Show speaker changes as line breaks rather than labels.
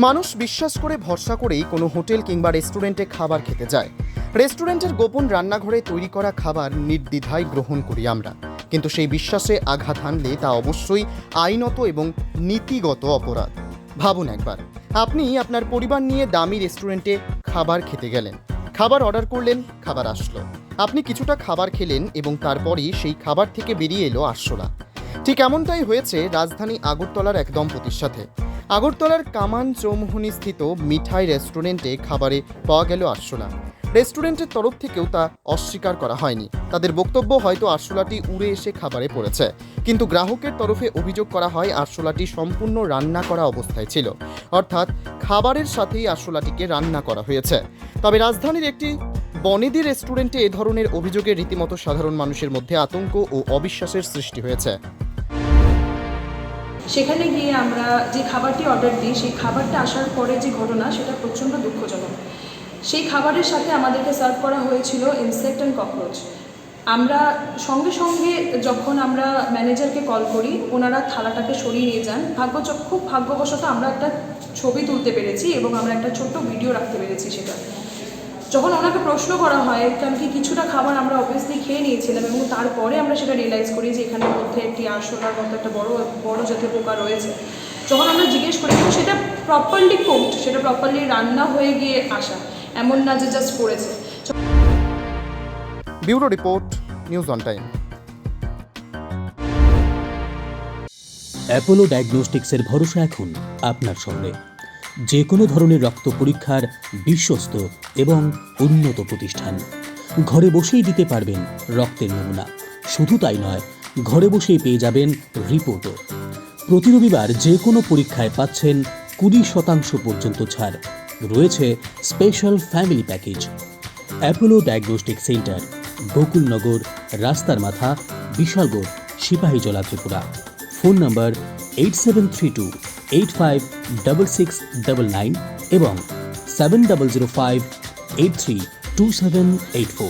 মানুষ বিশ্বাস করে ভরসা করেই কোনো হোটেল কিংবা রেস্টুরেন্টে খাবার খেতে যায়। রেস্টুরেন্টের গোপন রান্নাঘরে তৈরি করা খাবার নির্দ্বিধায় গ্রহণ করি আমরা, কিন্তু সেই বিশ্বাসে আঘাত হানলে তা অবশ্যই আইনত এবং নীতিগত অপরাধ। ভাবুন একবার, আপনি আপনার পরিবার নিয়ে দামি রেস্টুরেন্টে খাবার খেতে গেলেন, খাবার অর্ডার করলেন, খাবার আসলো, আপনি কিছুটা খাবার খেলেন এবং তারপরই সেই খাবার থেকে বেরিয়ে এলো আরশোলা। ঠিক এমনটাই হয়েছে রাজধানী আগরতলার এক দম্পতির সাথে। আগরতলার কামান চৌমুহনী স্থিত মিঠাই রেস্টুরেন্টে খাবারে পাওয়া গেল আরশোলা। রেস্টুরেন্টের তরফ থেকেও তা অস্বীকার করা হয়নি। তাদের বক্তব্য, হয়তো আরশোলাটি উড়ে এসে খাবারে পড়েছে, কিন্তু গ্রাহকের তরফে অভিযোগ করা হয় আরশোলাটি সম্পূর্ণ রান্না করা অবস্থায় ছিল, অর্থাৎ খাবারের সাথেই আরশোলাটিকে রান্না করা হয়েছে। তবে রাজধানীর একটি বনেদি রেস্টুরেন্টে এ ধরনের অভিযোগে রীতিমতো সাধারণ মানুষের মধ্যে আতঙ্ক ও অবিশ্বাসের সৃষ্টি হয়েছে।
সেখানে গিয়ে আমরা যে খাবারটি অর্ডার দিই, সেই খাবারটা আসার পরে যে ঘটনা, সেটা প্রচণ্ড দুঃখজনক। সেই খাবারের সাথে আমাদেরকে সার্ভ করা হয়েছিল ইনসেক্ট অ্যান্ড ককরোচ। আমরা সঙ্গে সঙ্গে যখন আমরা ম্যানেজারকে কল করি, ওনারা থালাটাকে সরিয়ে নিয়ে যান। খুব ভাগ্যবশত আমরা একটা ছবি তুলতে পেরেছি এবং আমরা একটা ছোট্ট ভিডিও রাখতে পেরেছি সেটা। যখন ওনাকে প্রশ্ন করা হয়, কারণ কি কিছুটা খাবার আমরা অবভিয়াসলি খেয়ে নিয়েছিলাম এবং তারপরে আমরা সেটা রিয়েলাইজ করি যে এখানের মধ্যে একটি আরশোলার মতো একটা বড় জাতীয় পোকা রয়েছে। যখন আমরা জিজ্ঞেস করি, সেটা প্রপারলি কুকড, সেটা প্রপারলি রান্না হয়ে গিয়ে আসা, এমন না যে জাস্ট করেছে।
Bureau report, news on time.
Apollo ডায়াগনস্টিক্সের ভরসা এখন আপনার শহরে। যে কোনো ধরনের রক্ত পরীক্ষার বিশ্বস্ত এবং উন্নত প্রতিষ্ঠান। ঘরে বসেই দিতে পারবেন রক্তের নমুনা। শুধু তাই নয়, ঘরে বসেই পেয়ে যাবেন রিপোর্টও। প্রতি রবিবার যে কোনো পরীক্ষায় পাচ্ছেন 20% পর্যন্ত ছাড়। রয়েছে special family package. Apollo diagnostic centre, Gokulnagar, রাস্তার মাথা, বিশালগড়, সিপাহীজলা, ত্রিপুরা। ফোন নম্বর 8732856699 এবং 7005832784।